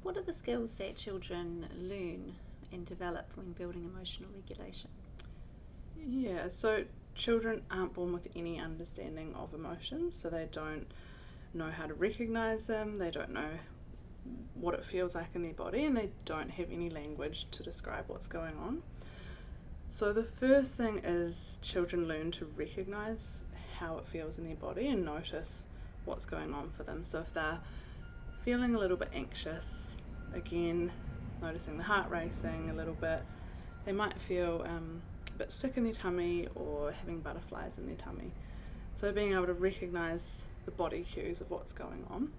What are the skills that children learn and develop when building emotional regulation? Yeah, so children aren't born with any understanding of emotions, so they don't know how to recognize them, they don't know what it feels like in their body, and they don't have any language to describe what's going on. So the first thing is children learn to recognize how it feels in their body and notice what's going on for them. So if they're feeling a little bit anxious, again, noticing the heart racing a little bit, they might feel a bit sick in their tummy or having butterflies in their tummy. So being able to recognise the body cues of what's going on.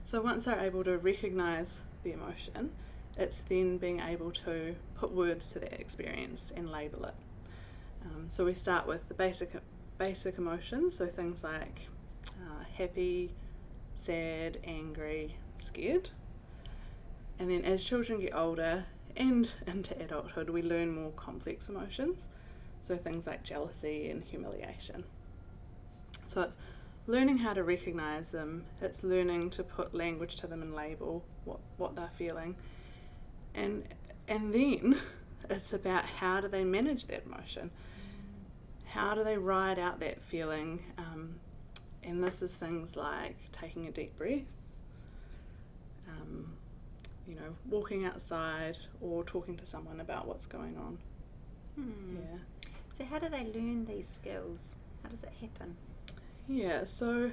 So once they're able to recognise the emotion, it's then being able to put words to that experience and label it. So we start with the basic emotions, so things like happy, sad, angry, scared. And then as children get older and into adulthood, we learn more complex emotions, so things like jealousy and humiliation. So it's learning how to recognise them, it's learning to put language to them and label what they're feeling. And then it's about how do they manage that emotion? How do they ride out that feeling? And this is things like taking a deep breath, walking outside or talking to someone about what's going on. Yeah. So how do they learn these skills? How does it happen? Yeah, so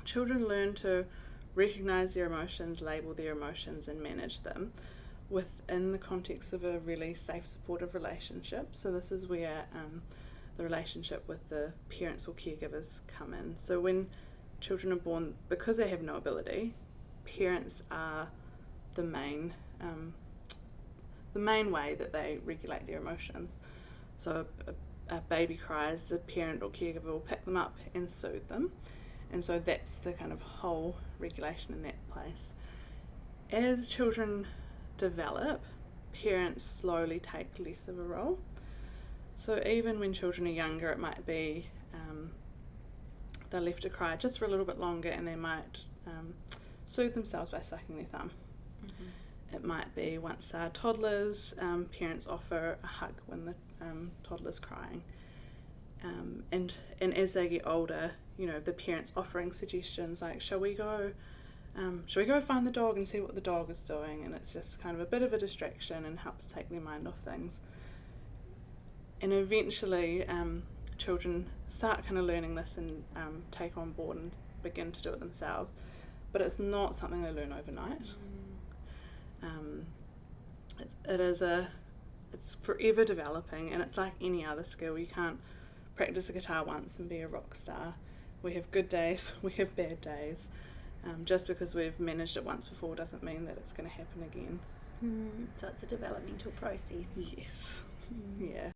children learn to recognise their emotions, label their emotions and manage them within the context of a really safe, supportive relationship. So this is where the relationship with the parents or caregivers come in. So when children are born, because they have no ability, parents are the main way that they regulate their emotions. So a baby cries, the parent or caregiver will pick them up and soothe them, and so that's the kind of whole regulation in that place. As children develop, parents slowly take less of a role. So even when children are younger, it might be they're left to cry just for a little bit longer, and they might soothe themselves by sucking their thumb. It might be once they're toddlers, parents offer a hug when the toddler's crying. And as they get older, the parents offering suggestions like, shall we go find the dog and see what the dog is doing? And it's just kind of a bit of a distraction and helps take their mind off things. And eventually children start kind of learning this and take on board and begin to do it themselves. But it's not something they learn overnight. It's forever developing, and it's like any other skill. You can't practice a guitar once and be a rock star. We have good days, we have bad days. Just because we've managed it once before doesn't mean that it's going to happen again. So it's a developmental process. Yes. Yeah.